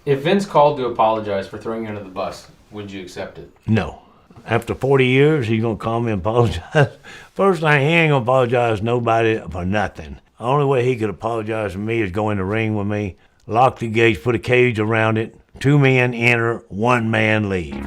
If Vince called to apologize for throwing you under the bus, would you accept it? No. After 40 years, he's going to call me and apologize. First thing, he ain't going to apologize to nobody for nothing. The only way he could apologize to me is go in the ring with me, lock the gates, put a cage around it, 2 men enter, 1 man leave.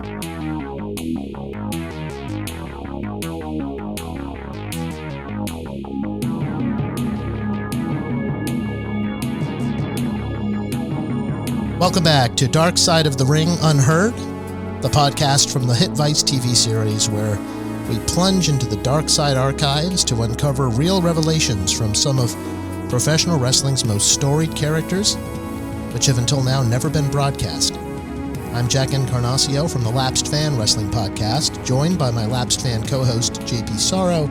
Welcome back to Dark Side of the Ring Unheard, the podcast from the hit Vice TV series where we plunge into the dark side archives to uncover real revelations from some of professional wrestling's most storied characters, which have until now never been broadcast. I'm Jack Encarnacio from the Lapsed Fan Wrestling Podcast, joined by my Lapsed Fan co-host JP Sorrow,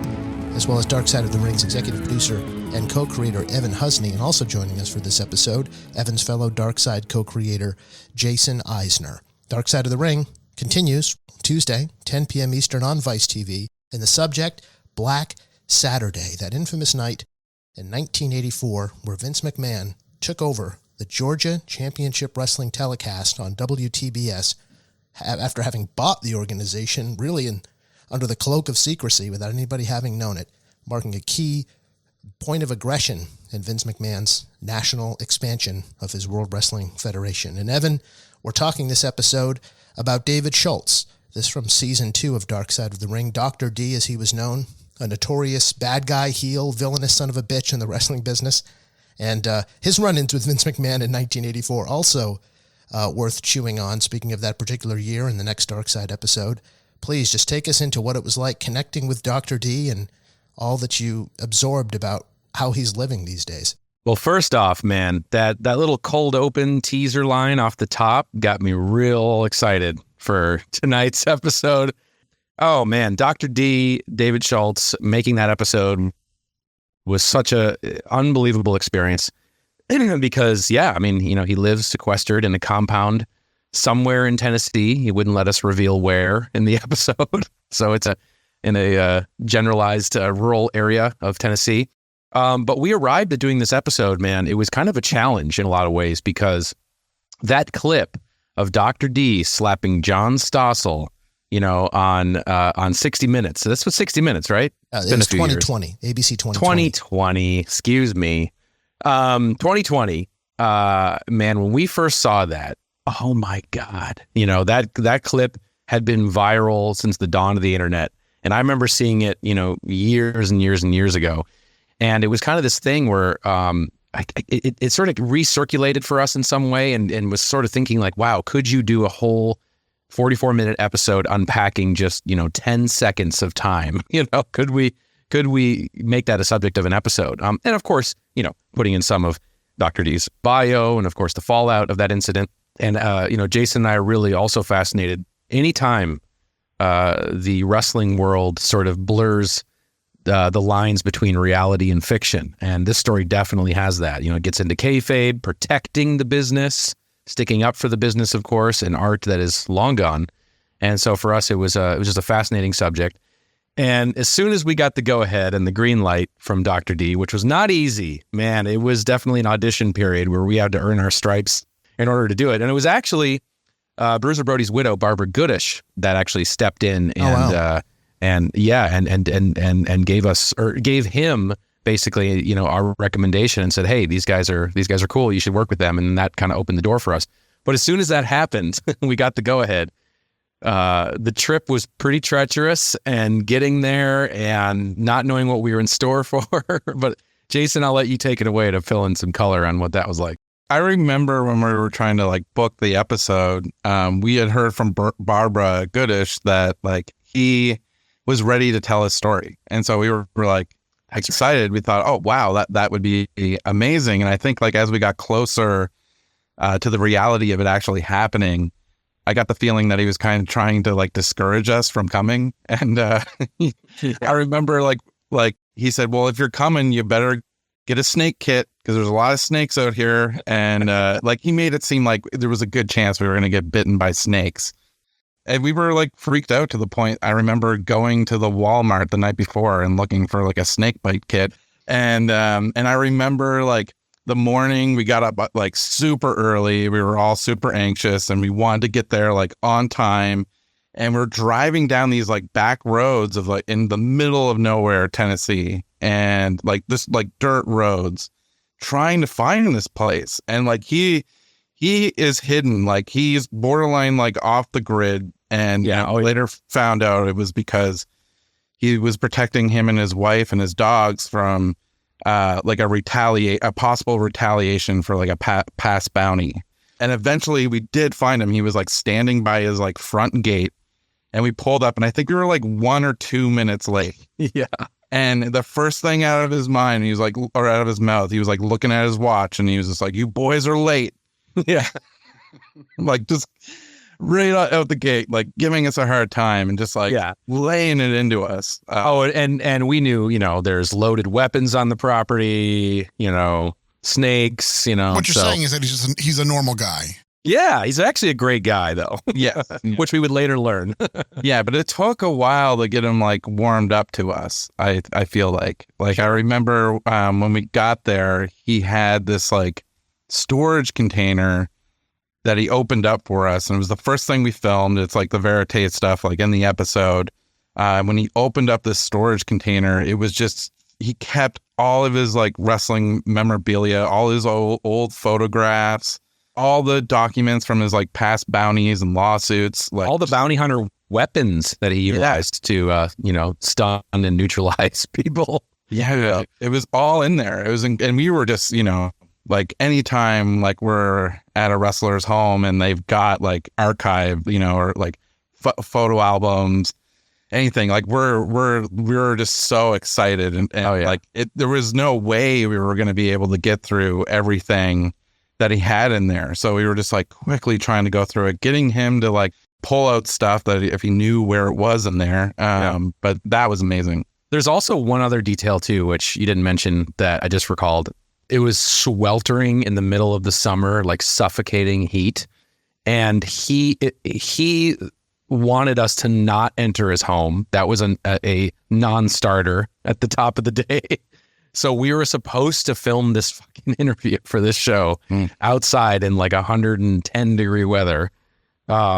as well as Dark Side of the Ring's executive producer and co-creator Evan Husney, and also joining us for this episode, Evan's fellow Dark Side co-creator Jason Eisner. Dark Side of the Ring continues Tuesday, 10 p.m. Eastern on Vice TV, and the subject, Black Saturday, that infamous night in 1984 where Vince McMahon took over the Georgia Championship Wrestling telecast on WTBS after having bought the organization really under the cloak of secrecy without anybody having known it, marking a key point of aggression in Vince McMahon's national expansion of his World Wrestling Federation. And Evan, we're talking this episode about David Schultz, this from Season 2 of Dark Side of the Ring, Dr. D as he was known, a notorious bad guy, heel, villainous son of a bitch in the wrestling business. And his run-ins with Vince McMahon in 1984 also worth chewing on, speaking of that particular year in the next Dark Side episode. Please just take us into what it was like connecting with Dr. D and all that you absorbed about how he's living these days. Well, first off, man, that little cold open teaser line off the top got me real excited for tonight's episode. Oh, man, Dr. D, David Schultz, making that episode was such a unbelievable experience because, yeah, I mean, you know, he lives sequestered in a compound somewhere in Tennessee. He wouldn't let us reveal where in the episode. So it's in a generalized rural area of Tennessee. But we arrived at doing this episode, man. It was kind of a challenge in a lot of ways because that clip of Dr. D slapping John Stossel, you know, on 60 Minutes. So this was 60 Minutes, right? It was 2020, ABC 2020. 2020, excuse me. 2020, man, when we first saw that, oh my God. You know, that clip had been viral since the dawn of the internet. And I remember seeing it, you know, years and years and years ago. And it was kind of this thing where it sort of recirculated for us in some way and was sort of thinking like, wow, could you do a whole 44-minute episode unpacking just, you know, 10 seconds of time? You know, could we make that a subject of an episode? And of course, you know, putting in some of Dr. D's bio and of course the fallout of that incident. And, you know, Jason and I are really also fascinated anytime the wrestling world sort of blurs the lines between reality and fiction. And this story definitely has that. You know, it gets into kayfabe, protecting the business, sticking up for the business, of course, and art that is long gone. And so for us, it was just a fascinating subject. And as soon as we got the go-ahead and the green light from Dr. D, which was not easy, man, it was definitely an audition period where we had to earn our stripes in order to do it. And it was actually Bruiser Brody's widow, Barbara Goodish, that actually stepped in and gave him basically, you know, our recommendation and said, hey, these guys are cool. You should work with them. And that kind of opened the door for us. But as soon as that happened, we got the go ahead. The trip was pretty treacherous and getting there and not knowing what we were in store for. But Jason, I'll let you take it away to fill in some color on what that was like. I remember when we were trying to like book the episode, we had heard from Barbara Goodish that like he was ready to tell his story. And so we were like excited. We thought, oh, wow, that would be amazing. And I think like as we got closer to the reality of it actually happening, I got the feeling that he was kind of trying to like discourage us from coming. And I remember like he said, well, if you're coming, you better get a snake kit because there's a lot of snakes out here. And like he made it seem like there was a good chance we were going to get bitten by snakes. And we were like freaked out to the point I remember going to the Walmart the night before and looking for like a snake bite kit. And I remember like the morning. We got up like super early. We were all super anxious and we wanted to get there like on time. And we're driving down these like back roads of like in the middle of nowhere, Tennessee, and like this like dirt roads, trying to find this place. And like he is hidden, like he's borderline like off the grid. And later found out it was because he was protecting him and his wife and his dogs from like a possible retaliation for like a past bounty. And eventually we did find him. He was like standing by his like front gate. And we pulled up, and I think we were like 1 or 2 minutes late. Yeah. And the first thing out of his mind, he was like, or out of his mouth, he was like looking at his watch, and he was just like, "You boys are late." Yeah. Like just right out the gate, like giving us a hard time and just like laying it into us. And we knew, there's loaded weapons on the property, snakes, What you're saying is that he's a normal guy. Yeah, he's actually a great guy, though. Yeah. Which we would later learn. Yeah, but it took a while to get him like warmed up to us. I feel like I remember when we got there, he had this like storage container that he opened up for us, and it was the first thing we filmed. It's like the verite stuff, like in the episode. When he opened up this storage container, it was just he kept all of his like wrestling memorabilia, all his old photographs, all the documents from his like past bounties and lawsuits, like all the bounty hunter weapons that he utilized to, stun and neutralize people. Yeah, it was all in there. It was, and we were just, like anytime like we're at a wrestler's home and they've got like archive, or like photo albums, anything, like we're just so excited and like there was no way we were going to be able to get through everything that he had in there. So we were just like quickly trying to go through it, getting him to like pull out stuff that if he knew where it was in there. But that was amazing. There's also one other detail too, which you didn't mention that I just recalled. It was sweltering in the middle of the summer, like suffocating heat. And he wanted us to not enter his home. That was a non-starter at the top of the day. So we were supposed to film this fucking interview for this show outside in like 110 degree weather,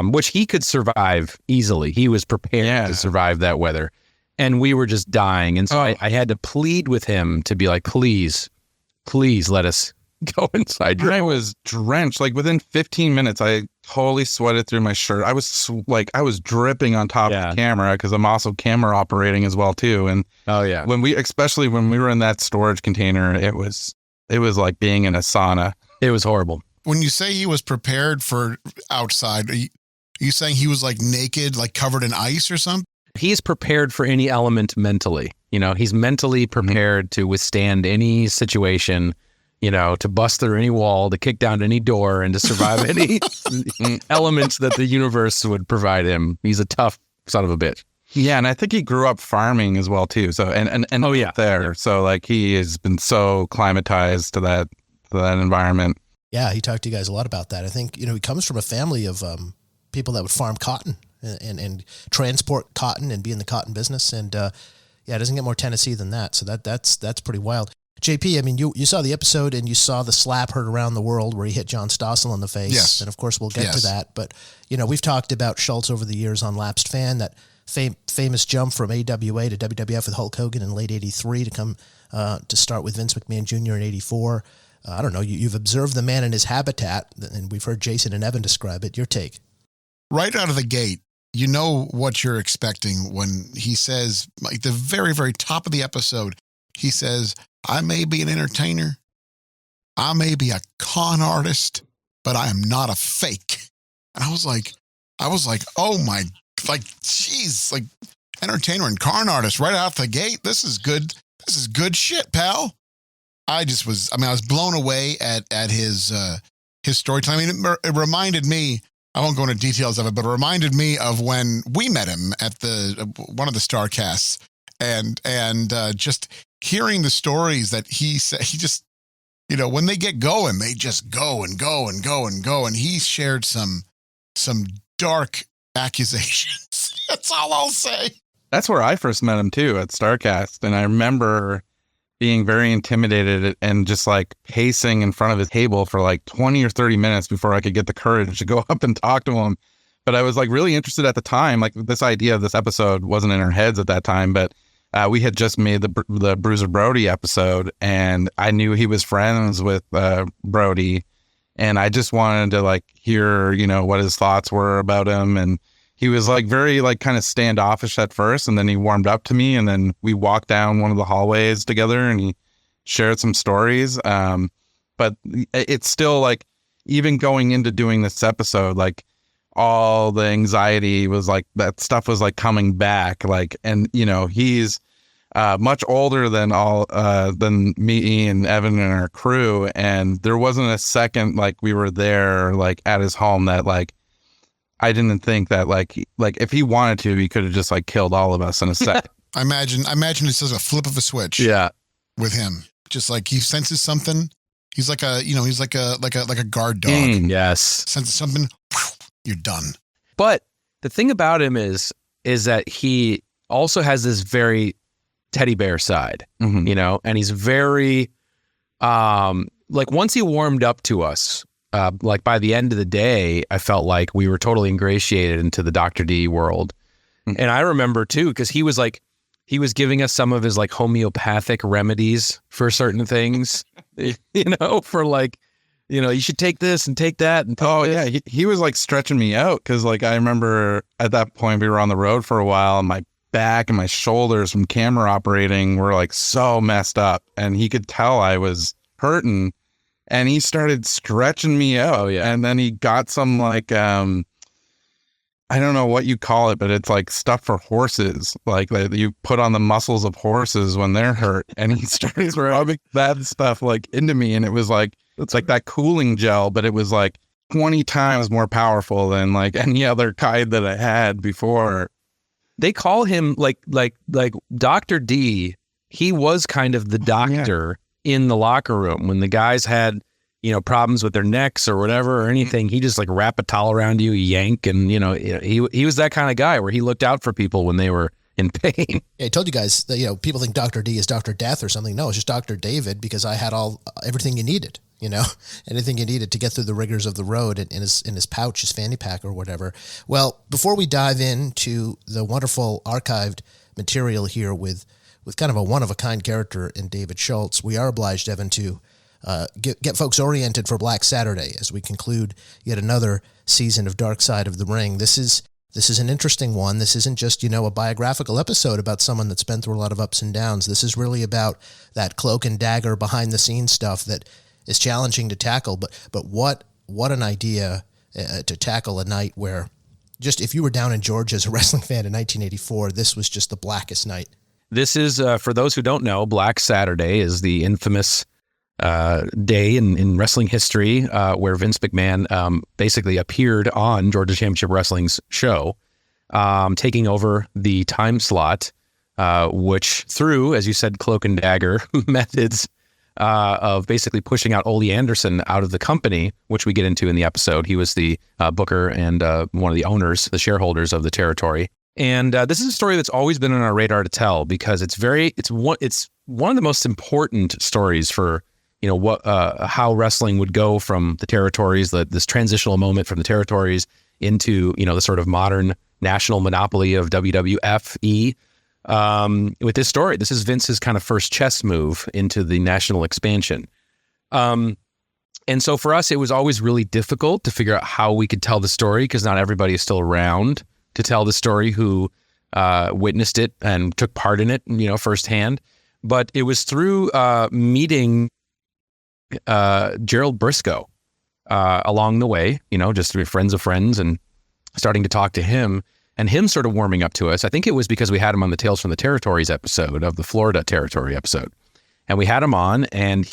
which he could survive easily. He was prepared to survive that weather. And we were just dying. And so I had to plead with him to be like, please let us go inside. I was drenched. Like within 15 minutes, I totally sweated through my shirt. I was dripping on top of the camera because I'm also camera operating as well too. And especially when we were in that storage container, it was like being in a sauna. It was horrible. When you say he was prepared for outside, are you saying he was like naked, like covered in ice or something? He's prepared for any element mentally. He's mentally prepared to withstand any situation, to bust through any wall, to kick down any door, and to survive any elements that the universe would provide him. He's a tough son of a bitch. Yeah, and I think he grew up farming as well too. So and there. So like he has been so climatized to that environment. Yeah, he talked to you guys a lot about that. I think he comes from a family of people that would farm cotton and transport cotton and be in the cotton business. And it doesn't get more Tennessee than that. So that's pretty wild. JP, I mean, you saw the episode and you saw the slap heard around the world where he hit John Stossel in the face. Yes. And of course we'll get to that. But, we've talked about Schultz over the years on Lapsed Fan, that famous jump from AWA to WWF with Hulk Hogan in late 83 to come to start with Vince McMahon Jr. in 84. I don't know. You've observed the man in his habitat, and we've heard Jason and Evan describe it. Your take. Right out of the gate, you know what you're expecting when he says, like the very, very top of the episode, he says, I may be an entertainer, I may be a con artist, but I am not a fake. And I was like, oh my, like, geez, like entertainer and con artist right out the gate. This is good. This is good shit, pal. I was blown away at his storytelling. I mean, it reminded me, I won't go into details of it, but it reminded me of when we met him at one of the Starcasts, and just hearing the stories that he said. He just, when they get going, they just go and go and go and go. And he shared some dark accusations. That's all I'll say. That's where I first met him too, at Starcast. And I remember, being very intimidated and just like pacing in front of his table for like 20 or 30 minutes before I could get the courage to go up and talk to him. But I was like really interested at the time. Like this idea of this episode wasn't in our heads at that time, but we had just made the Bruiser Brody episode, and I knew he was friends with Brody, and I just wanted to like hear, you know, what his thoughts were about him. And he was like very like kind of standoffish at first, and then he warmed up to me, and then we walked down one of the hallways together, and he shared some stories. But it's still like, even going into doing this episode, like all the anxiety was like, that stuff was like coming back, like, and you know, he's much older than me and Evan and our crew, and there wasn't a second like we were there like at his home that like I didn't think that like if he wanted to, he could have just like killed all of us in a second. I imagine it's just a flip of a switch. Yeah, with him, just like he senses something. He's like a guard dog. Yes. Senses something, you're done. But the thing about him is that he also has this very teddy bear side, you know, and he's very, like once he warmed up to us, like by the end of the day, I felt like we were totally ingratiated into the Dr. D world. And I remember too, because he was giving us some of his like homeopathic remedies for certain things, you know, for like, you know, you should take this and take that. And yeah, he was like stretching me out, because like I remember at that point we were on the road for a while, and my back and my shoulders from camera operating were like so messed up, and he could tell I was hurting, and he started stretching me out. Oh yeah. And then he got some like I don't know what you call it, but it's like stuff for horses, like that you put on the muscles of horses when they're hurt. And he started rubbing that stuff like into me, and it was like, it's like that cooling gel, but it was like 20 times more powerful than like any other kind that I had before. They call him like Dr. D. He was kind of the doctor in the locker room when the guys had, you know, problems with their necks or whatever or anything. He just like wrap a towel around you, yank, and you know, he was that kind of guy where he looked out for people when they were in pain. Yeah, I told you guys that, you know, people think Dr. D is Dr. Death or something. No, it's just Dr. David, because I had everything you needed, you know, anything you needed to get through the rigors of the road in his pouch, his fanny pack or whatever. Well, before we dive into the wonderful archived material here with kind of a one-of-a-kind character in David Schultz, we are obliged, Evan, to get folks oriented for Black Saturday as we conclude yet another season of Dark Side of the Ring. This is an interesting one. This isn't just, you know, a biographical episode about someone that's been through a lot of ups and downs. This is really about that cloak and dagger behind the scenes stuff that is challenging to tackle. But what an idea to tackle a night where, just if you were down in Georgia as a wrestling fan in 1984, this was just the blackest night. This is, for those who don't know, Black Saturday is the infamous day in wrestling history where Vince McMahon basically appeared on Georgia Championship Wrestling's show, taking over the time slot, which through, as you said, cloak and dagger methods of basically pushing out Ole Anderson out of the company, which we get into in the episode. He was the booker and one of the owners, the shareholders of the territory. And this is a story that's always been on our radar to tell, because it's one of the most important stories for, you know, how wrestling would go from the territories, this transitional moment from the territories into, you know, the sort of modern national monopoly of WWFE. With this story, this is Vince's kind of first chess move into the national expansion. And so for us, it was always really difficult to figure out how we could tell the story, because not everybody is still around to tell the story who witnessed it and took part in it, you know, firsthand. But it was through meeting Gerald Briscoe along the way, you know, just through friends of friends, and starting to talk to him, and him sort of warming up to us. I think it was because we had him on the Tales from the Territories episode of the Florida Territory episode. And we had him on, and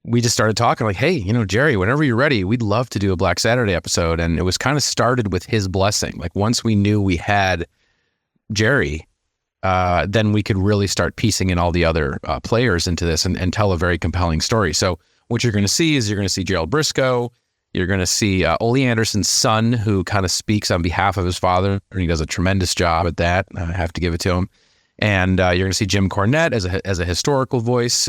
we just started talking like, hey, you know, Jerry, whenever you're ready, we'd love to do a Black Saturday episode. And it was kind of started with his blessing. Like once we knew we had Jerry, then we could really start piecing in all the other players into this and tell a very compelling story. So what you're going to see is you're going to see Gerald Briscoe. You're going to see Ole Anderson's son, who kind of speaks on behalf of his father, and he does a tremendous job at that. I have to give it to him. And you're going to see Jim Cornette as a historical voice.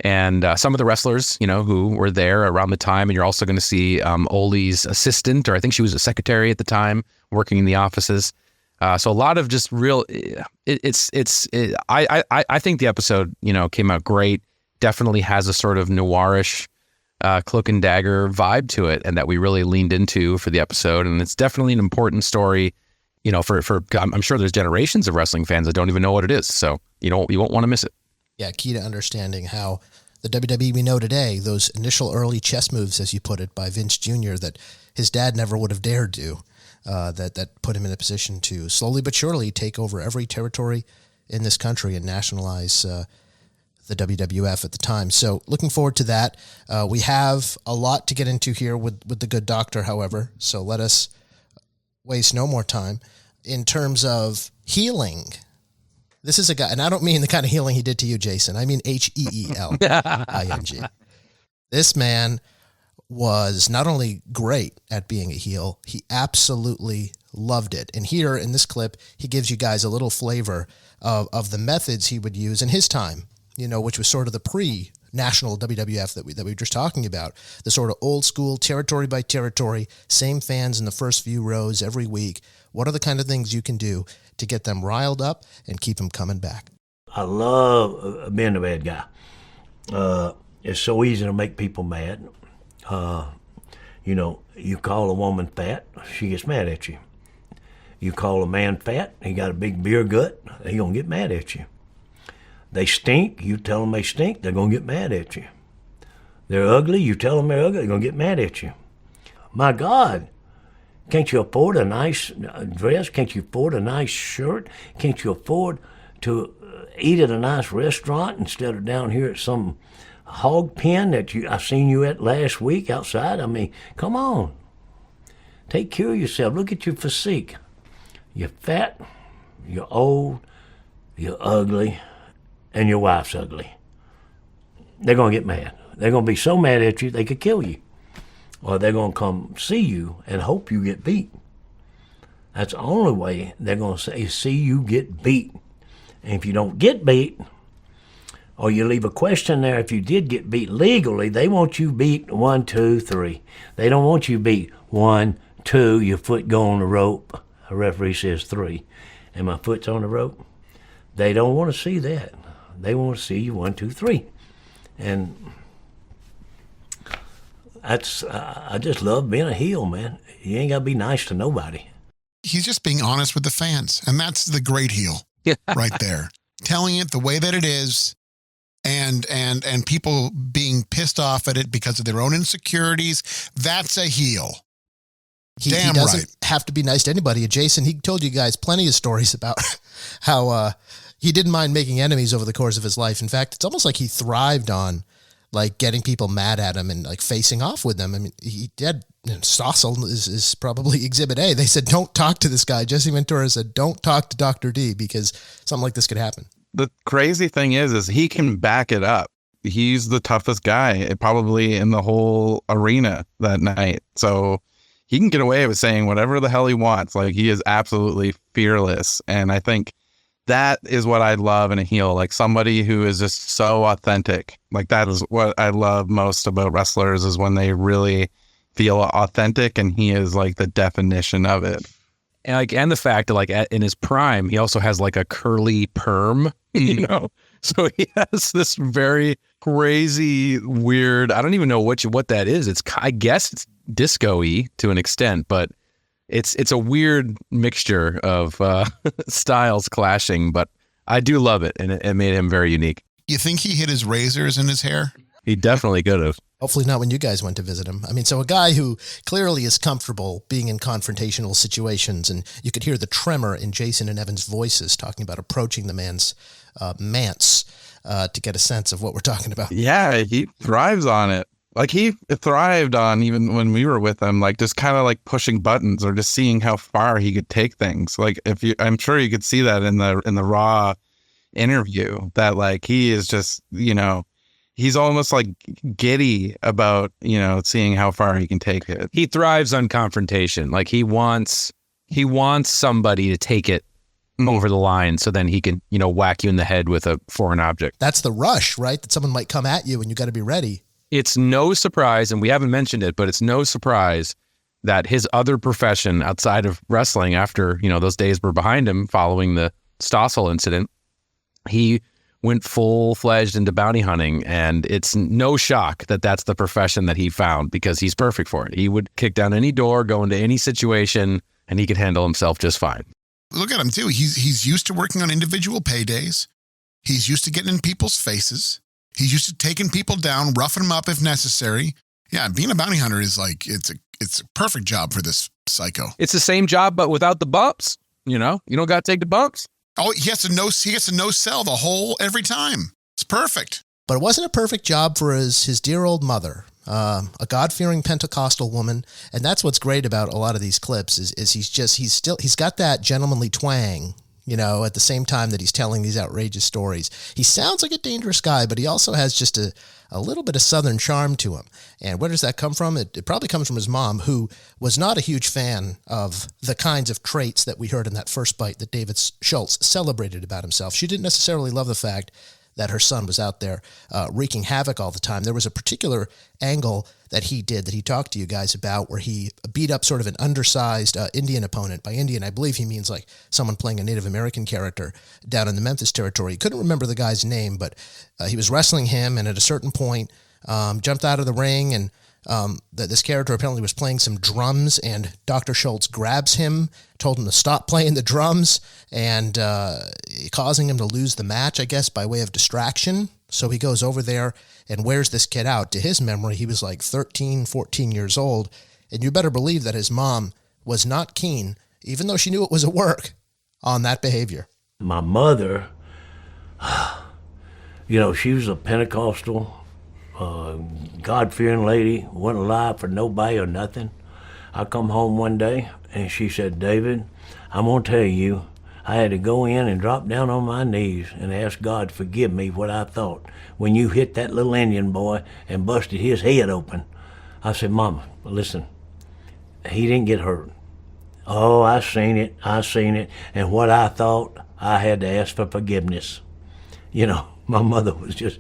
And some of the wrestlers, who were there around the time. And you're also going to see Ole's assistant, or I think she was a secretary at the time, working in the offices. So a lot of just real. I think the episode, came out great. Definitely has a sort of noirish, cloak and dagger vibe to it, and that we really leaned into for the episode. And it's definitely an important story. For I'm sure there's generations of wrestling fans that don't even know what it is. So you won't want to miss it. Yeah, key to understanding how the WWE we know today, those initial early chess moves, as you put it, by Vince Jr., that his dad never would have dared do, that put him in a position to slowly but surely take over every territory in this country and nationalize the WWF at the time. So looking forward to that. We have a lot to get into here with the good doctor, however, so let us waste no more time. In terms of healing, this is a guy, and I don't mean the kind of healing he did to you, Jason. I mean HEELING. This man was not only great at being a heel, he absolutely loved it. And here in this clip, he gives you guys a little flavor of the methods he would use in his time, which was sort of the pre-national WWF that we were just talking about, the sort of old school territory by territory, same fans in the first few rows every week. What are the kind of things you can do to get them riled up and keep them coming back? I love being a bad guy. It's so easy to make people mad. You call a woman fat, she gets mad at you. You call a man fat, he got a big beer gut, he gonna get mad at you. They stink, you tell them they stink, they're gonna get mad at you. They're ugly, you tell them they're ugly, they're gonna get mad at you. My God, can't you afford a nice dress? Can't you afford a nice shirt? Can't you afford to eat at a nice restaurant instead of down here at some hog pen that I've seen you at last week outside? I mean, come on. Take care of yourself. Look at your physique. You're fat, you're old, you're ugly, and your wife's ugly. They're going to get mad. They're going to be so mad at you they could kill you. Or they're going to come see you and hope you get beat. That's the only way they're going to see you get beat. And if you don't get beat, or you leave a question there, if you did get beat legally, they want you beat 1, 2, 3. They don't want you beat 1, 2, your foot go on the rope. A referee says 3, and my foot's on the rope. They don't want to see that. They want to see you 1, 2, 3. And I just love being a heel, man. You ain't got to be nice to nobody. He's just being honest with the fans, and that's the great heel right there. Telling it the way that it is, and people being pissed off at it because of their own insecurities. That's a heel. He doesn't have to be nice to anybody. Jason, he told you guys plenty of stories about how he didn't mind making enemies over the course of his life. In fact, it's almost like he thrived on getting people mad at him and facing off with them. I mean, he did. Stossel is probably Exhibit A. They said, don't talk to this guy. Jesse Ventura said, don't talk to Dr. D because something like this could happen. The crazy thing is he can back it up. He's the toughest guy probably in the whole arena that night. So he can get away with saying whatever the hell he wants. He is absolutely fearless. And I think that is what I love in a heel, somebody who is just so authentic. That is what I love most about wrestlers, is when they really feel authentic, and he is the definition of it. And the fact that in his prime, he also has a curly perm, so he has this very crazy, weird, I don't even know what that is. I guess it's disco-y to an extent, but it's a weird mixture of styles clashing, but I do love it, and it made him very unique. You think he hid his razors in his hair? He definitely could have. Hopefully not when you guys went to visit him. I mean, so a guy who clearly is comfortable being in confrontational situations, and you could hear the tremor in Jason and Evan's voices talking about approaching the man's manse to get a sense of what we're talking about. Yeah, he thrives on it. He thrived on, even when we were with him, just kind of pushing buttons or just seeing how far he could take things. I'm sure you could see that in the Raw interview, that he is just, he's almost giddy about, seeing how far he can take it. He thrives on confrontation. He wants somebody to take it over the line so then he can, whack you in the head with a foreign object. That's the rush, right? That someone might come at you and you got to be ready. It's no surprise, and we haven't mentioned it, but it's no surprise that his other profession outside of wrestling, after, those days were behind him following the Stossel incident, he went full-fledged into bounty hunting, and it's no shock that that's the profession that he found because he's perfect for it. He would kick down any door, go into any situation, and he could handle himself just fine. Look at him, too. He's used to working on individual paydays. He's used to getting in people's faces. He's used to taking people down, roughing them up if necessary. Yeah, being a bounty hunter is like, it's a perfect job for this psycho. It's the same job, but without the bumps. You don't got to take the bumps. Oh, he gets to no sell every time. It's perfect. But it wasn't a perfect job for his dear old mother, a God-fearing Pentecostal woman. And that's what's great about a lot of these clips is he's got that gentlemanly twang, at the same time that he's telling these outrageous stories. He sounds like a dangerous guy, but he also has just a little bit of Southern charm to him. And where does that come from? It probably comes from his mom, who was not a huge fan of the kinds of traits that we heard in that first bite that David Schultz celebrated about himself. She didn't necessarily love the fact that her son was out there wreaking havoc all the time. There was a particular angle that he talked to you guys about, where he beat up sort of an undersized Indian opponent. By Indian, I believe he means like someone playing a Native American character down in the Memphis territory. He couldn't remember the guy's name, but he was wrestling him, and at a certain point jumped out of the ring, and this character apparently was playing some drums, and Dr. Schultz grabs him, told him to stop playing the drums, and causing him to lose the match, I guess, by way of distraction. So he goes over there and wears this kid out. To his memory, he was like 13, 14 years old, and you better believe that his mom was not keen, even though she knew it was a work, on that behavior. My mother, she was a Pentecostal, God-fearing lady, wouldn't lie for nobody or nothing. I come home one day, and she said, David, I'm going to tell you, I had to go in and drop down on my knees and ask God to forgive me what I thought when you hit that little Indian boy and busted his head open. I said, Mama, listen, he didn't get hurt. Oh, I seen it. And what I thought, I had to ask for forgiveness. My mother was just,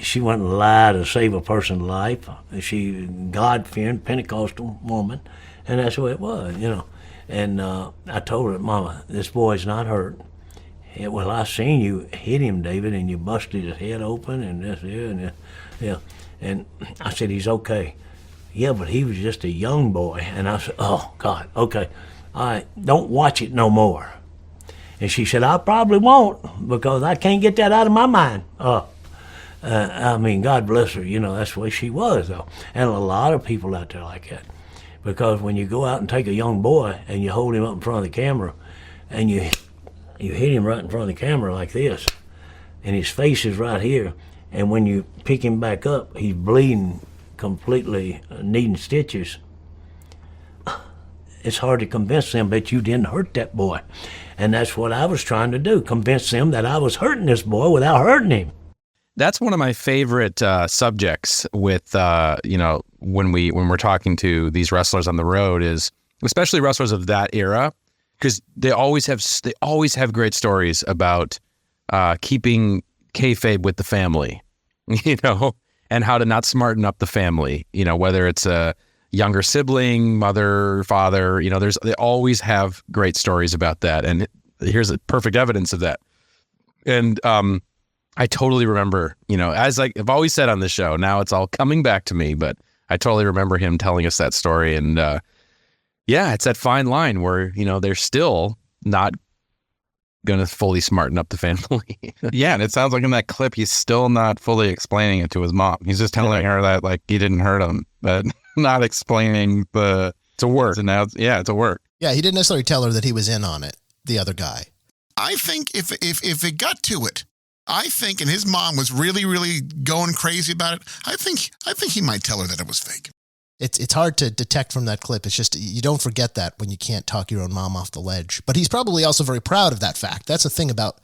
she wouldn't lie to save a person's life. She God-fearing Pentecostal woman, and that's what it was, And I told her, Mama, this boy's not hurt. Yeah, well, I seen you hit him, David, and you busted his head open, and this, yeah. And I said, he's okay. Yeah, but he was just a young boy. And I said, oh, God, okay. All right, don't watch it no more. And she said, I probably won't, because I can't get that out of my mind. God bless her, that's the way she was, though. And a lot of people out there like that. Because when you go out and take a young boy and you hold him up in front of the camera and you hit him right in front of the camera like this, and his face is right here, and when you pick him back up, he's bleeding completely, needing stitches, it's hard to convince them that you didn't hurt that boy. And that's what I was trying to do, convince them that I was hurting this boy without hurting him. That's one of my favorite subjects with, when we're talking to these wrestlers on the road, is especially wrestlers of that era, because they always have great stories about keeping kayfabe with the family, and how to not smarten up the family, whether it's a younger sibling, mother, father, they always have great stories about that. And here's a perfect evidence of that. And I totally remember, as I've always said on this show, now it's all coming back to me, but I totally remember him telling us that story. And it's that fine line where, they're still not going to fully smarten up the family. Yeah, and it sounds like in that clip, he's still not fully explaining it to his mom. He's just telling her that, like, he didn't hurt him, but not explaining it's a work. So now, it's a work. Yeah, he didn't necessarily tell her that he was in on it, the other guy. I think if it got to it, and his mom was really, really going crazy about it, I think he might tell her that it was fake. It's hard to detect from that clip. It's just, you don't forget that when you can't talk your own mom off the ledge. But he's probably also very proud of that fact. That's the thing about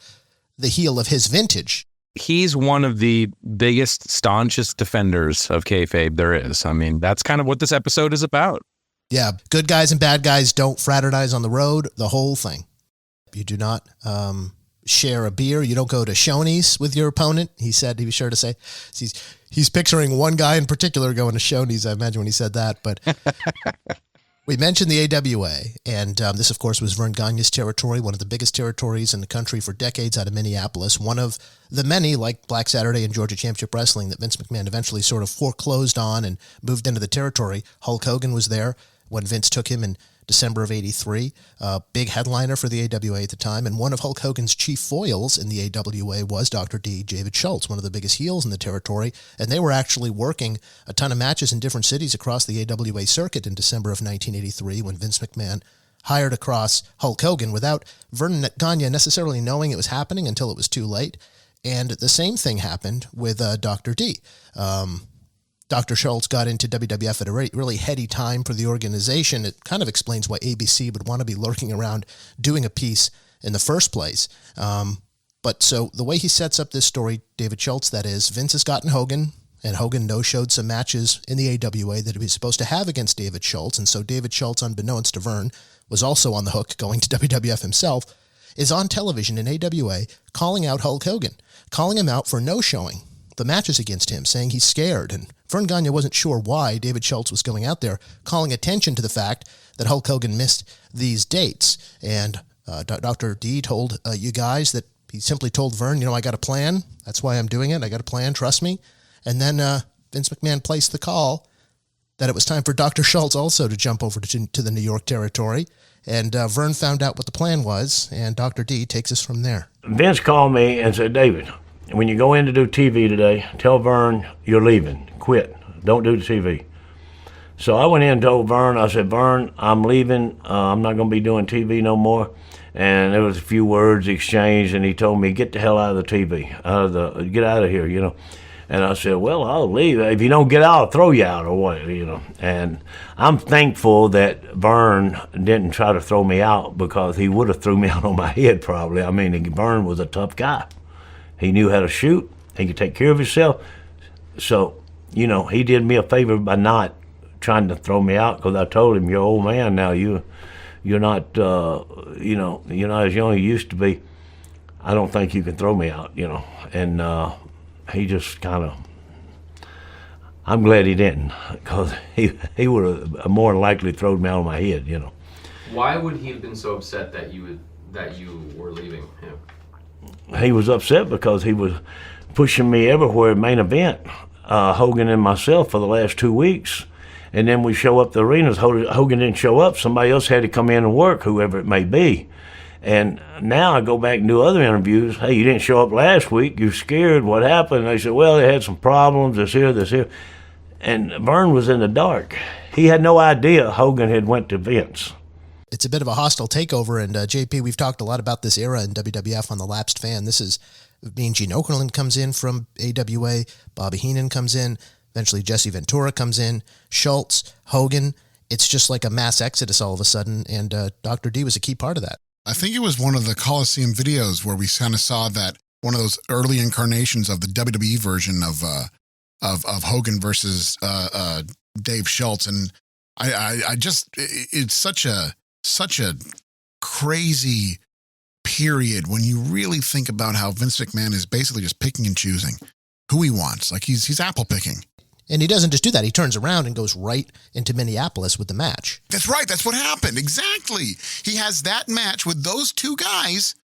the heel of his vintage. He's one of the biggest, staunchest defenders of kayfabe there is. I mean, that's kind of what this episode is about. Yeah, good guys and bad guys don't fraternize on the road, the whole thing. You do not share a beer. You don't go to Shoney's with your opponent. He said, he was sure to say, he's picturing one guy in particular going to Shoney's, I imagine, when he said that. But we mentioned the AWA, and this, of course, was Vern Gagne's territory, one of the biggest territories in the country for decades out of Minneapolis, one of the many, like Black Saturday and Georgia Championship Wrestling, that Vince McMahon eventually sort of foreclosed on and moved into the territory. Hulk Hogan was there when Vince took him in December of 83, big headliner for the AWA at the time, and one of Hulk Hogan's chief foils in the AWA was Dr. D, David Schultz, one of the biggest heels in the territory, and they were actually working a ton of matches in different cities across the AWA circuit in December of 1983 when Vince McMahon hired across Hulk Hogan without Vern Gagne necessarily knowing it was happening until it was too late. And the same thing happened with Dr. D. Dr. Schultz got into WWF at a really heady time for the organization. It kind of explains why ABC would want to be lurking around doing a piece in the first place. But so the way he sets up this story, David Schultz, that is, Vince has gotten Hogan, and Hogan no-showed some matches in the AWA that he was supposed to have against David Schultz. And so David Schultz, unbeknownst to Vern, was also on the hook going to WWF himself, is on television in AWA calling out Hulk Hogan, calling him out for no-showing the matches against him, saying he's scared. And Vern Gagne wasn't sure why David Schultz was going out there, calling attention to the fact that Hulk Hogan missed these dates. And Dr. D told you guys that he simply told Vern, I got a plan. That's why I'm doing it. I got a plan. Trust me. And then Vince McMahon placed the call that it was time for Dr. Schultz also to jump over to the New York territory. And Vern found out what the plan was, and Dr. D takes us from there. Vince called me and said, David, when you go in to do TV today, tell Vern you're leaving. Quit. Don't do the TV. So I went in and told Vern, I said, Vern, I'm leaving. I'm not going to be doing TV no more. And there was a few words exchanged, and he told me, get the hell out of the TV. Get out of here, And I said, well, I'll leave. If you don't get out, I'll throw you out or what, And I'm thankful that Vern didn't try to throw me out, because he would have threw me out on my head probably. I mean, Vern was a tough guy. He knew how to shoot. He could take care of himself. So, he did me a favor by not trying to throw me out, because I told him, you're an old man now. You're not, you're not as young as you used to be. I don't think you can throw me out, And he just kind of, I'm glad he didn't, because he would have more than likely thrown me out on my head, Why would he have been so upset that you were leaving him? He was upset because he was pushing me everywhere at main event, Hogan and myself, for the last 2 weeks. And then we show up the arenas. Hogan didn't show up. Somebody else had to come in and work, whoever it may be. And now I go back and do other interviews. Hey, you didn't show up last week. You're scared. What happened? And they said, well, they had some problems. This here. And Vern was in the dark. He had no idea Hogan had went to Vince. It's a bit of a hostile takeover, and JP, we've talked a lot about this era in WWF on The Lapsed Fan. This is, Gene Okerlund comes in from AWA, Bobby Heenan comes in, eventually Jesse Ventura comes in, Schultz, Hogan. It's just like a mass exodus all of a sudden, and Dr. D was a key part of that. I think it was one of the Coliseum videos where we kind of saw that one of those early incarnations of the WWE version of Hogan versus Dave Schultz, and I just, it's such a crazy period when you really think about how Vince McMahon is basically just picking and choosing who he wants. Like he's apple picking. And he doesn't just do that. He turns around and goes right into Minneapolis with the match. That's right. That's what happened. Exactly. He has that match with those two guys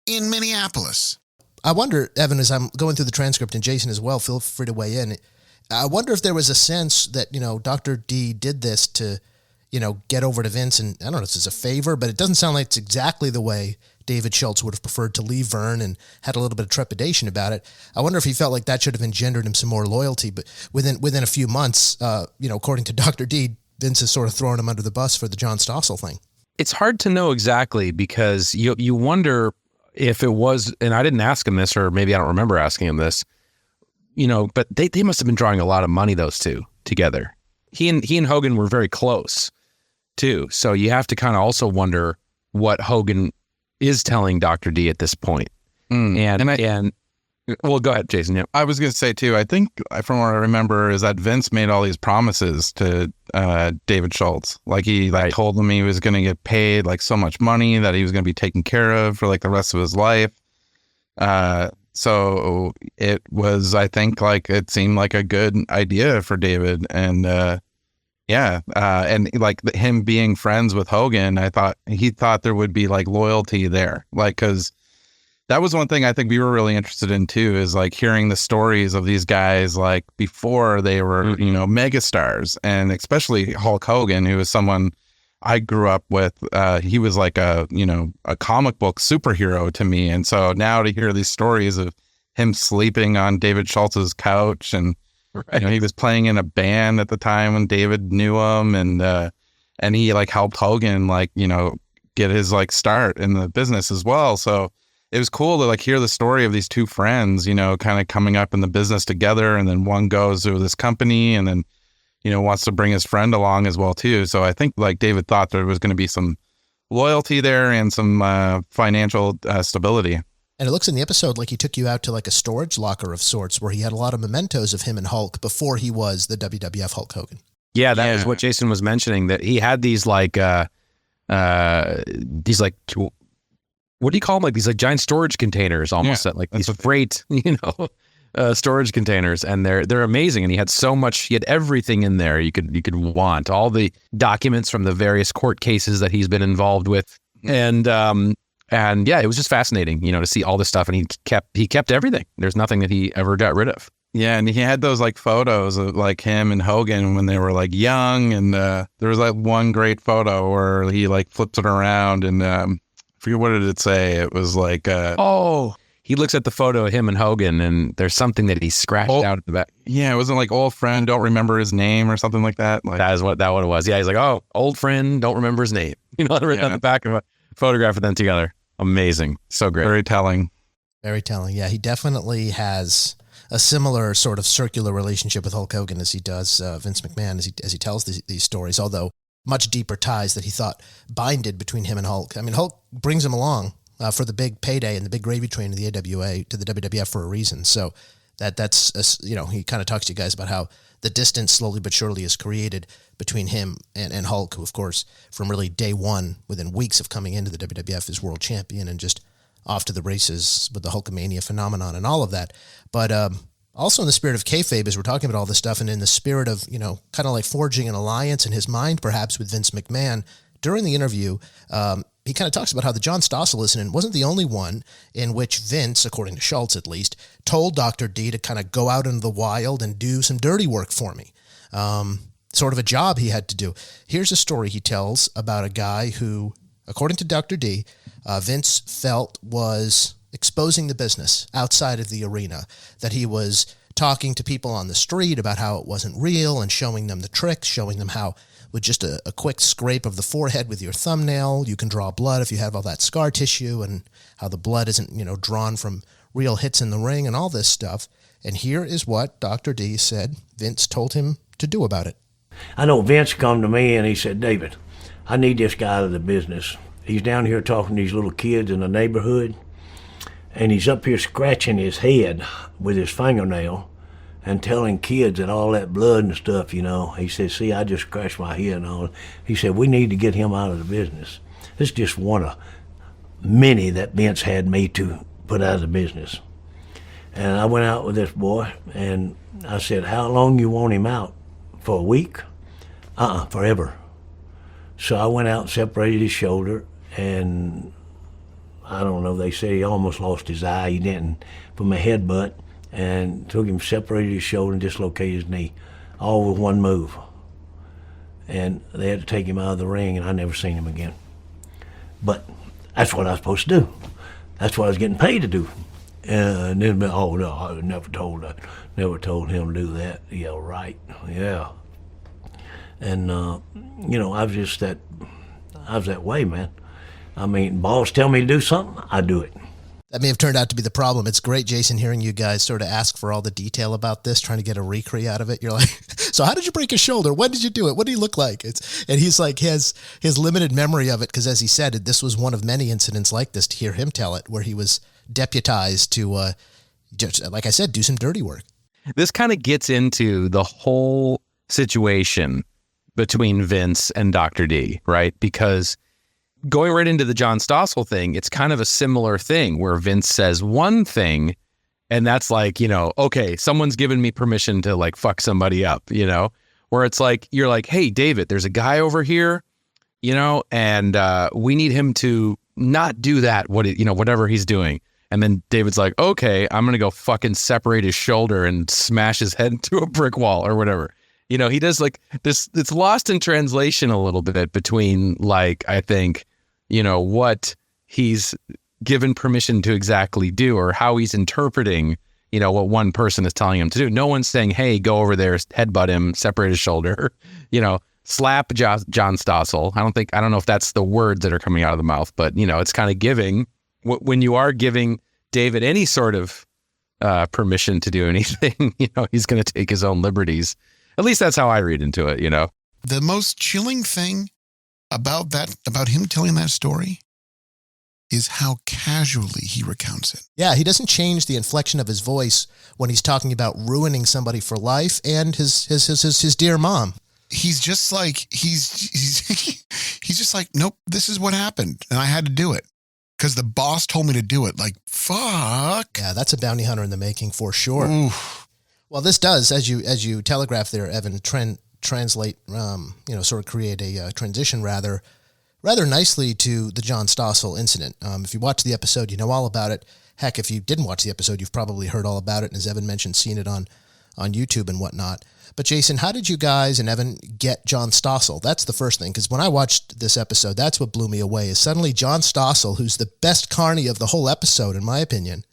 in Minneapolis. I wonder, Evan, as I'm going through the transcript, and Jason as well, feel free to weigh in. I wonder if there was a sense that, Dr. D did this to, get over to Vince, and I don't know if it's a favor, but it doesn't sound like it's exactly the way David Schultz would have preferred to leave Vern, and had a little bit of trepidation about it. I wonder if he felt like that should have engendered him some more loyalty, but within a few months, according to Dr. D, Vince has sort of thrown him under the bus for the John Stossel thing. It's hard to know exactly, because you wonder if it was, and I didn't ask him this, or maybe I don't remember asking him this, but they must have been drawing a lot of money, those two together. He and Hogan were very close too. So you have to kind of also wonder what Hogan is telling Dr. D at this point. And Well, go ahead, Jason. Yeah. I was going to say too, I think from what I remember is that Vince made all these promises to David Schultz. Like he told him he was going to get paid like so much money that he was going to be taken care of for like the rest of his life. So it was, I think, like it seemed like a good idea for David. And and like him being friends with Hogan, he thought there would be like loyalty there. Like, because that was one thing I think we were really interested in too, is like hearing the stories of these guys like before they were, megastars, and especially Hulk Hogan, who was someone I grew up with. He was like a comic book superhero to me. And so now to hear these stories of him sleeping on David Schultz's couch, and he was playing in a band at the time when David knew him, and he like helped Hogan get his like start in the business as well. So it was cool to like hear the story of these two friends, kind of coming up in the business together, and then one goes to this company and then, wants to bring his friend along as well too. So I think like David thought there was going to be some loyalty there and some financial stability. And it looks in the episode like he took you out to like a storage locker of sorts where he had a lot of mementos of him and Hulk before he was the WWF Hulk Hogan. Yeah, that is what Jason was mentioning, that he had these like, what do you call them? Like these like giant storage containers almost, like these freight, storage containers, and they're amazing. And he had so much, he had everything in there you could want, all the documents from the various court cases that he's been involved with. And yeah, it was just fascinating, to see all this stuff, and he kept everything. There's nothing that he ever got rid of. Yeah, and he had those like photos of like him and Hogan when they were like young, and there was like one great photo where he like flips it around, and I forget what did it say. It was like he looks at the photo of him and Hogan, and there's something that he scratched out at the back. Yeah, it wasn't like old friend, don't remember his name or something like that. Like, that what it was. Yeah, he's like, oh, old friend, don't remember his name. Written on the back of a photograph of them together. Amazing. So great. Very telling. Very telling. Yeah, he definitely has a similar sort of circular relationship with Hulk Hogan as he does Vince McMahon as he tells these stories, although much deeper ties that he thought binded between him and Hulk. I mean, Hulk brings him along for the big payday and the big gravy train of the AWA to the WWF for a reason. So that's he kind of talks to you guys about how the distance slowly but surely is created between him and Hulk, who, of course, from really day one, within weeks of coming into the WWF, is world champion and just off to the races with the Hulkamania phenomenon and all of that. But also in the spirit of kayfabe, as we're talking about all this stuff, and in the spirit of, kind of like forging an alliance in his mind, perhaps, with Vince McMahon, during the interview, he kind of talks about how the John Stossel incident wasn't the only one in which Vince, according to Schultz at least, told Dr. D to kind of go out into the wild and do some dirty work for me. Sort of a job he had to do. Here's a story he tells about a guy who, according to Dr. D, Vince felt was exposing the business outside of the arena, that he was talking to people on the street about how it wasn't real and showing them the tricks, showing them how with just a quick scrape of the forehead with your thumbnail, you can draw blood if you have all that scar tissue, and how the blood isn't, drawn from real hits in the ring and all this stuff. And here is what Dr. D said Vince told him to do about it. I know Vince come to me and he said, David, I need this guy out of the business. He's down here talking to these little kids in the neighborhood, and he's up here scratching his head with his fingernail and telling kids that all that blood and stuff, he said, see, I just scratched my head and all. He said, we need to get him out of the business. This is just one of many that Vince had me to put out of the business. And I went out with this boy, and I said, how long you want him out? For a week? Forever. So I went out and separated his shoulder, and I don't know, they say he almost lost his eye. He didn't, from a headbutt, and took him, separated his shoulder and dislocated his knee, all with one move. And they had to take him out of the ring, and I never seen him again. But that's what I was supposed to do. That's what I was getting paid to do. And then, oh no, I never told him to do that. Yeah, right. Yeah. And I was that way, man. I mean, boss tell me to do something, I do it. That may have turned out to be the problem. It's great, Jason, hearing you guys sort of ask for all the detail about this, trying to get a recre out of it. You're like, so how did you break his shoulder? When did you do it? What did he look like? And he's like, his limited memory of it, because as he said, this was one of many incidents like this, to hear him tell it, where he was deputized to just like I said, do some dirty work. This kind of gets into the whole situation between Vince and Dr. D, right? Because going right into the John Stossel thing, it's kind of a similar thing where Vince says one thing and that's like, okay, someone's given me permission to like fuck somebody up, where it's like, you're like, hey, David, there's a guy over here, and we need him to not do that, whatever he's doing. And then David's like, okay, I'm going to go fucking separate his shoulder and smash his head into a brick wall or whatever. He does like this. It's lost in translation a little bit between like, I think, what he's given permission to exactly do or how he's interpreting, what one person is telling him to do. No one's saying, hey, go over there, headbutt him, separate his shoulder, slap John Stossel. I don't know if that's the words that are coming out of the mouth, but, it's kind of giving, when you are giving David any sort of permission to do anything, he's going to take his own liberties. At least that's how I read into it, The most chilling thing about him telling that story is how casually he recounts it. Yeah, he doesn't change the inflection of his voice when he's talking about ruining somebody for life and his dear mom. He's just like, he's just like, nope, this is what happened. And I had to do it because the boss told me to do it. Like, fuck. Yeah, that's a bounty hunter in the making for sure. Oof. Well, this does, as you telegraph there, Evan, translate, sort of create a transition rather nicely to the John Stossel incident. If you watch the episode, you know all about it. Heck, if you didn't watch the episode, you've probably heard all about it. And as Evan mentioned, seen it on YouTube and whatnot. But Jason, how did you guys and Evan get John Stossel? That's the first thing. Because when I watched this episode, that's what blew me away is suddenly John Stossel, who's the best carny of the whole episode, in my opinion,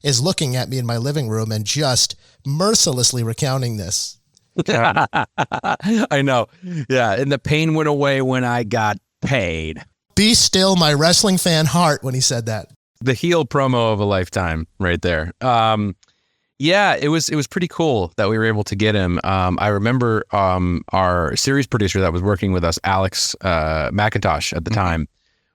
is looking at me in my living room and just mercilessly recounting this. I know. Yeah. And the pain went away when I got paid. Be still my wrestling fan heart when he said that. The heel promo of a lifetime right there. Yeah, it was pretty cool that we were able to get him. I remember our series producer that was working with us, Alex McIntosh at the time,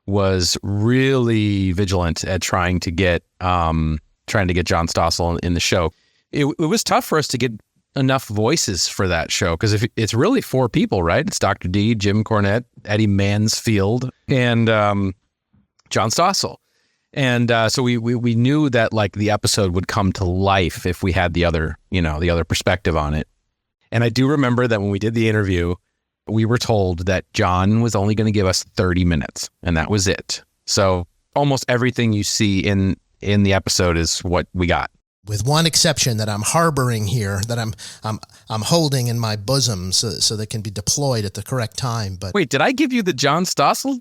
was really vigilant at trying to get John Stossel in the show. It was tough for us to get enough voices for that show because if it's really 4 people, right? It's Dr. D, Jim Cornette, Eddie Mansfield, and John Stossel. And so we knew that like the episode would come to life if we had the other perspective on it. And I do remember that when we did the interview, we were told that John was only going to give us 30 minutes and that was it. So almost everything you see in the episode is what we got. With one exception that I'm harboring here, that I'm holding in my bosom so they can be deployed at the correct time. But wait, did I give you the John Stossel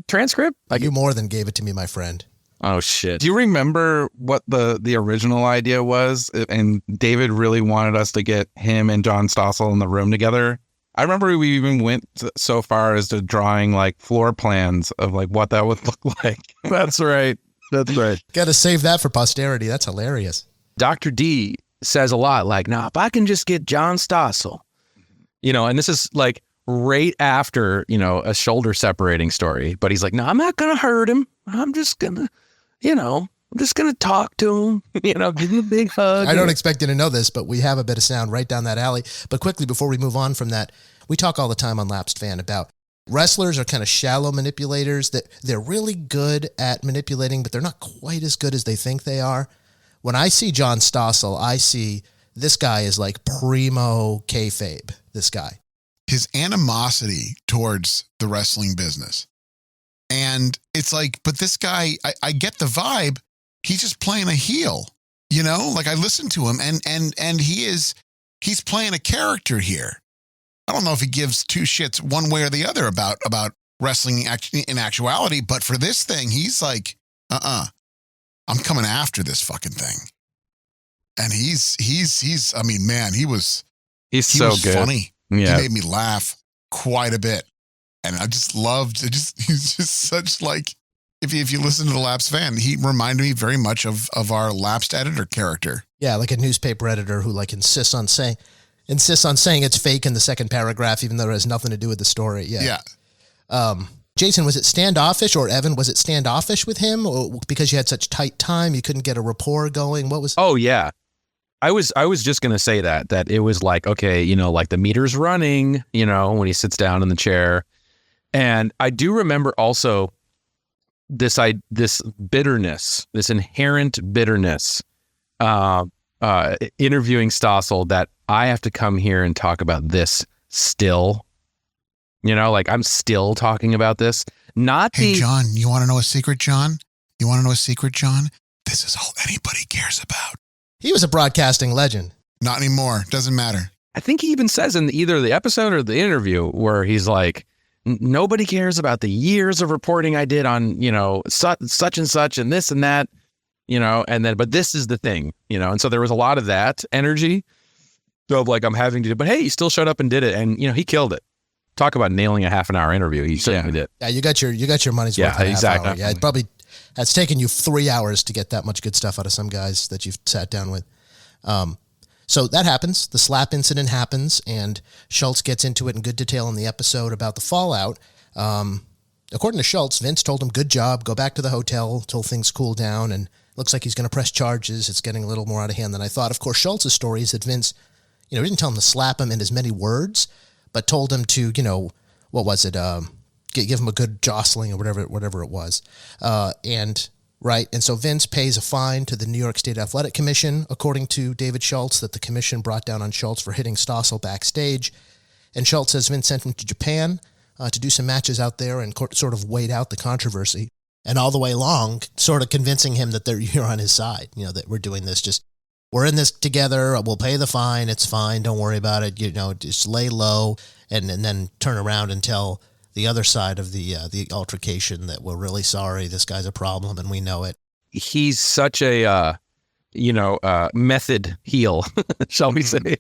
transcript? You more than gave it to me, my friend. Oh shit! Do you remember what the original idea was? And David really wanted us to get him and John Stossel in the room together. I remember we even went so far as to drawing like floor plans of like what that would look like. That's right. That's right. Got to save that for posterity. That's hilarious. Dr. D says a lot like, "Nah, if I can just get John Stossel," and this is like right after, a shoulder separating story, but he's like, "No, I'm not going to hurt him. I'm just going to, talk to him, give him a big hug." I don't expect you to know this, but we have a bit of sound right down that alley. But quickly, before we move on from that, we talk all the time on Lapsed Fan about wrestlers are kind of shallow manipulators, that they're really good at manipulating, but they're not quite as good as they think they are. When I see John Stossel, I see this guy is like primo kayfabe, this guy. His animosity towards the wrestling business. And it's like, but this guy, I get the vibe. He's just playing a heel, like I listen to him and he's playing a character here. I don't know if he gives 2 shits one way or the other about wrestling in actuality, but for this thing, he's like, I'm coming after this fucking thing. And he's I mean, man, he was so good. Funny. Yeah. He made me laugh quite a bit. And I just loved it. He's just such like, if you listen to the Lapsed Fan, he reminded me very much of our Lapsed editor character. Yeah, like a newspaper editor who like insists on saying it's fake in the second paragraph, even though it has nothing to do with the story. Yeah. Yeah. Jason, was it standoffish, or Evan, was it standoffish with him, or because you had such tight time you couldn't get a rapport going? What was? Oh yeah, I was just gonna say that it was like, okay, like the meter's running, when he sits down in the chair, and I do remember also this bitterness, this inherent bitterness, interviewing Stossel, that I have to come here and talk about this still. Like I'm still talking about this. Hey, John, you want to know a secret, John? You want to know a secret, John? This is all anybody cares about. He was a broadcasting legend. Not anymore. Doesn't matter. I think he even says in either the episode or the interview where he's like, nobody cares about the years of reporting I did on, such and such and this and that, and then, but this is the thing, and so there was a lot of that energy of like, I'm having to do, but hey, he still showed up and did it. And, he killed it. Talk about nailing a half an hour interview. He certainly did. Yeah, you got your money's worth. Yeah, exactly. Yeah, it probably has taken you 3 hours to get that much good stuff out of some guys that you've sat down with. So that happens. The slap incident happens, and Schultz gets into it in good detail in the episode about the fallout. According to Schultz, Vince told him, good job, go back to the hotel till things cool down, and looks like he's going to press charges. It's getting a little more out of hand than I thought. Of course, Schultz's story is that Vince, didn't tell him to slap him in as many words, but told him to, what was it? Give him a good jostling or whatever it was. And so Vince pays a fine to the New York State Athletic Commission, according to David Schultz, that the commission brought down on Schultz for hitting Stossel backstage. And Schultz says Vince sent him to Japan to do some matches out there and sort of wait out the controversy. And all the way along, sort of convincing him that you're on his side, that we're doing this, we're in this together, we'll pay the fine, it's fine, don't worry about it, just lay low, and then turn around and tell the other side of the altercation that we're really sorry, this guy's a problem, and we know it. He's such a, method heel, shall we say,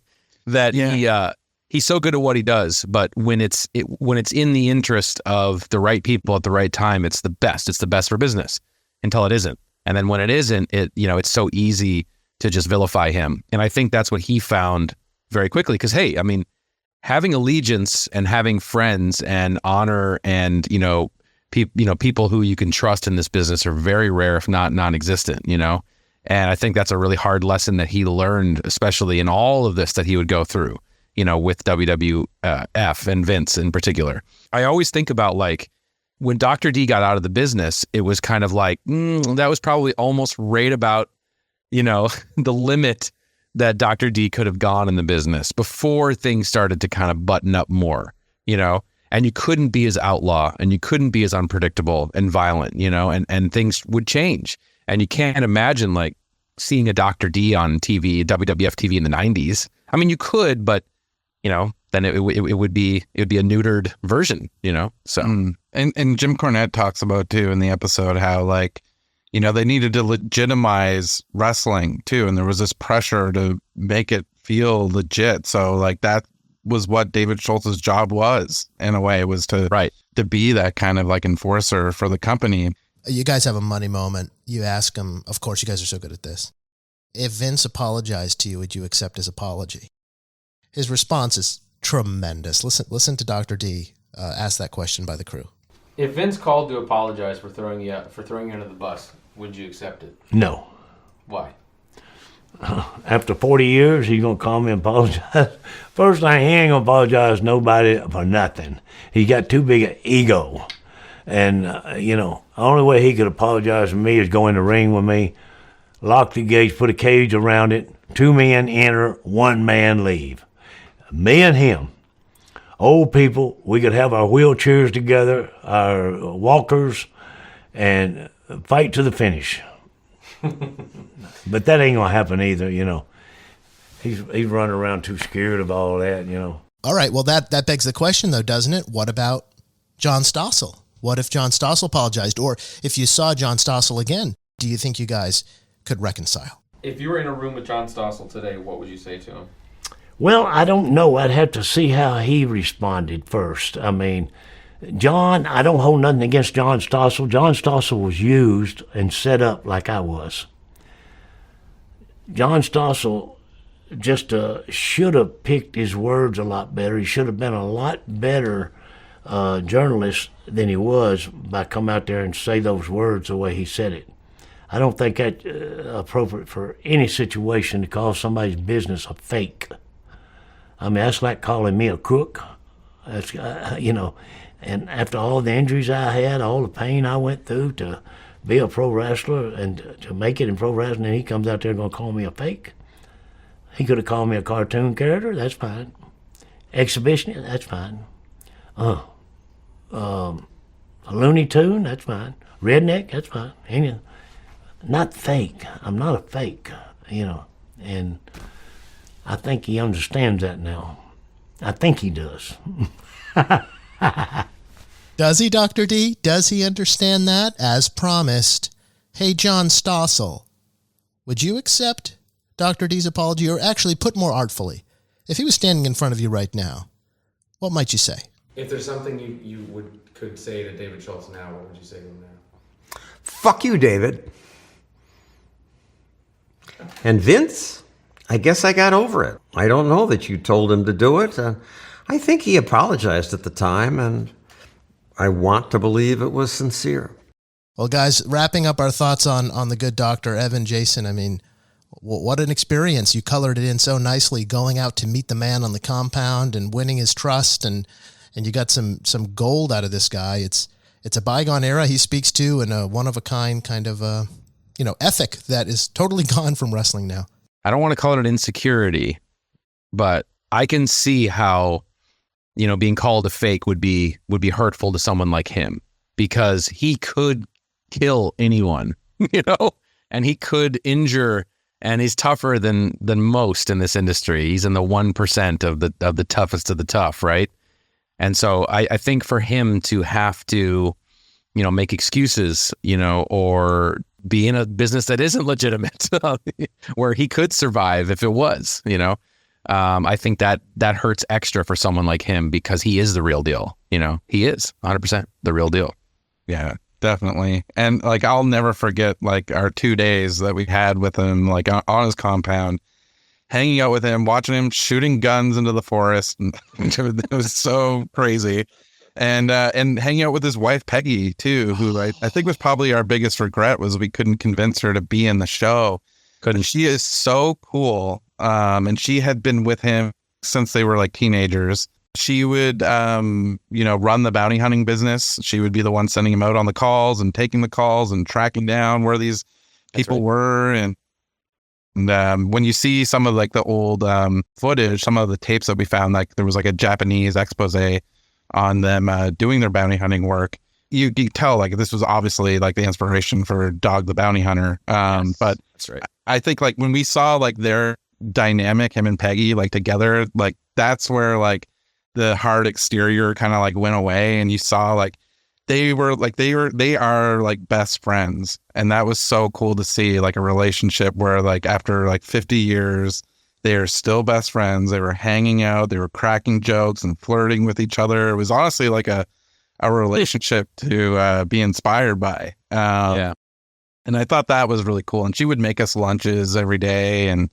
that he's so good at what he does, but when it's in the interest of the right people at the right time, it's the best for business until it isn't. And then when it isn't, it's so easy to just vilify him. And I think that's what he found very quickly. Because, hey, I mean, having allegiance and having friends and honor and, people who you can trust in this business are very rare, if not non-existent, And I think that's a really hard lesson that he learned, especially in all of this that he would go through, with WWF and Vince in particular. I always think about like when Dr. D got out of the business, it was kind of like, that was probably almost right about, the limit that Dr. D could have gone in the business before things started to kind of button up more, and you couldn't be as outlaw and you couldn't be as unpredictable and violent, and things would change. And you can't imagine like seeing a Dr. D on TV, WWF TV in the 90s. I mean, you could, but, then it would be a neutered version, so. And Jim Cornette talks about too in the episode how like, they needed to legitimize wrestling too. And there was this pressure to make it feel legit. So like that was what David Schultz's job was in a way, was to be that kind of like enforcer for the company. You guys have a money moment. You ask him, of course, you guys are so good at this. If Vince apologized to you, would you accept his apology? His response is tremendous. Listen to Dr. D ask that question by the crew. If Vince called to apologize for throwing you under the bus, would you accept it? No. Why? After 40 years, he's going to call me and apologize. First thing, he ain't going to apologize to nobody for nothing. He got too big an ego. And, the only way he could apologize to me is go in the ring with me, lock the gates, put a cage around it, 2 men enter, 1 man leave. Me and him. Old people, we could have our wheelchairs together, our walkers, and fight to the finish. But that ain't gonna happen either, He's running around too scared of all that, All right, well that begs the question though, doesn't it? What about John Stossel? What if John Stossel apologized? Or if you saw John Stossel again, do you think you guys could reconcile? If you were in a room with John Stossel today, what would you say to him? Well, I don't know. I'd have to see how he responded first. I mean, John, I don't hold nothing against John Stossel. John Stossel was used and set up like I was. John Stossel just should have picked his words a lot better. He should have been a lot better journalist than he was by come out there and say those words the way he said it. I don't think that's appropriate for any situation to call somebody's business a fake. I mean, that's like calling me a crook. That's, and after all the injuries I had, all the pain I went through to be a pro wrestler and to make it in pro wrestling, and he comes out there and gonna call me a fake. He could have called me a cartoon character, that's fine. Exhibitionist, that's fine. A Looney Tune, that's fine. Redneck, that's fine. Anything. Not fake. I'm not a fake, and I think he understands that now. I think he does. Does he, Dr. D? Does he understand that? As promised. Hey, John Stossel, would you accept Dr. D's apology, or actually put more artfully? If he was standing in front of you right now, what might you say? If there's something you could say to David Schultz now, what would you say to him now? Fuck you, David. And Vince, I guess I got over it. I don't know that you told him to do it. I think he apologized at the time, and I want to believe it was sincere. Well, guys, wrapping up our thoughts on the good doctor, Evan, Jason, I mean, what an experience. You colored it in so nicely, going out to meet the man on the compound and winning his trust, and you got some gold out of this guy. It's a bygone era he speaks to, and a one-of-a-kind kind of ethic that is totally gone from wrestling now. I don't want to call it an insecurity, but I can see how, being called a fake would be hurtful to someone like him, because he could kill anyone, and he could injure, and he's tougher than most in this industry. He's in the 1% of the toughest of the tough, right? And so I think for him to have to, make excuses, or be in a business that isn't legitimate, where he could survive if it was, I think that hurts extra for someone like him, because he is the real deal. He is 100% the real deal. Yeah, definitely. And I'll never forget our 2 days that we had with him, on his compound, hanging out with him, watching him shooting guns into the forest. And it was so crazy. And hanging out with his wife, Peggy, too, who I think was probably our biggest regret, was we couldn't convince her to be in the show. And she is so cool. And she had been with him since they were teenagers. She would, run the bounty hunting business. She would be the one sending him out on the calls and taking the calls and tracking down where these people were. And when you see some of the old footage, some of the tapes that we found, there was a Japanese expose on them doing their bounty hunting work. You can tell this was obviously the inspiration for Dog the Bounty Hunter. Yes, but that's right. I think when we saw their dynamic, him and Peggy together, that's where the hard exterior kind of went away, and you saw they are best friends, and that was so cool to see a relationship where after 50 years they are still best friends. They were hanging out, they were cracking jokes and flirting with each other. It was honestly a relationship to be inspired by. Yeah. And I thought that was really cool. And she would make us lunches every day, and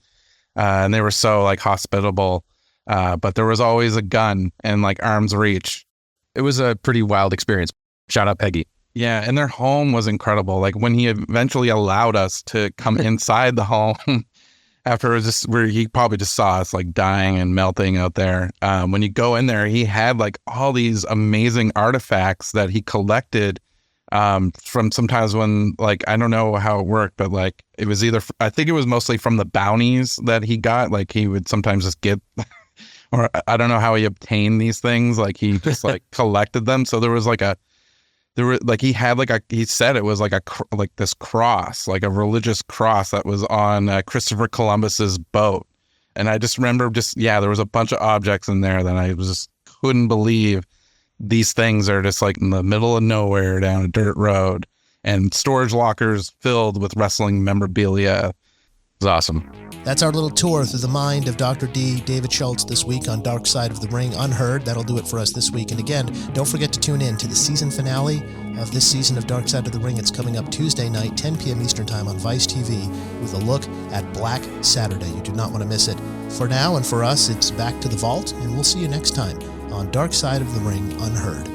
they were so hospitable. But there was always a gun and arm's reach. It was a pretty wild experience. Shout out Peggy. Yeah, and their home was incredible. When he eventually allowed us to come inside the home, after it was just where he probably just saw us dying and melting out there. When you go in there, he had all these amazing artifacts that he collected from sometimes when I don't know how it worked, but it was either, I think it was mostly from the bounties that he got. He would sometimes just get, or I don't know how he obtained these things. He just collected them. So there was he had he said it was this cross, a religious cross that was on Christopher Columbus's boat. And I just remember there was a bunch of objects in there that I just couldn't believe. These things are just in the middle of nowhere down a dirt road, and storage lockers filled with wrestling memorabilia. It was awesome. That's our little tour through the mind of Dr. D, David Schultz, this week on Dark Side of the Ring, Unheard. That'll do it for us this week. And again, don't forget to tune in to the season finale of this season of Dark Side of the Ring. It's coming up Tuesday night, 10 p.m. Eastern Time on Vice TV, with a look at Black Saturday. You do not want to miss it. For now and for us, it's back to the vault, and we'll see you next time on Dark Side of the Ring, Unheard.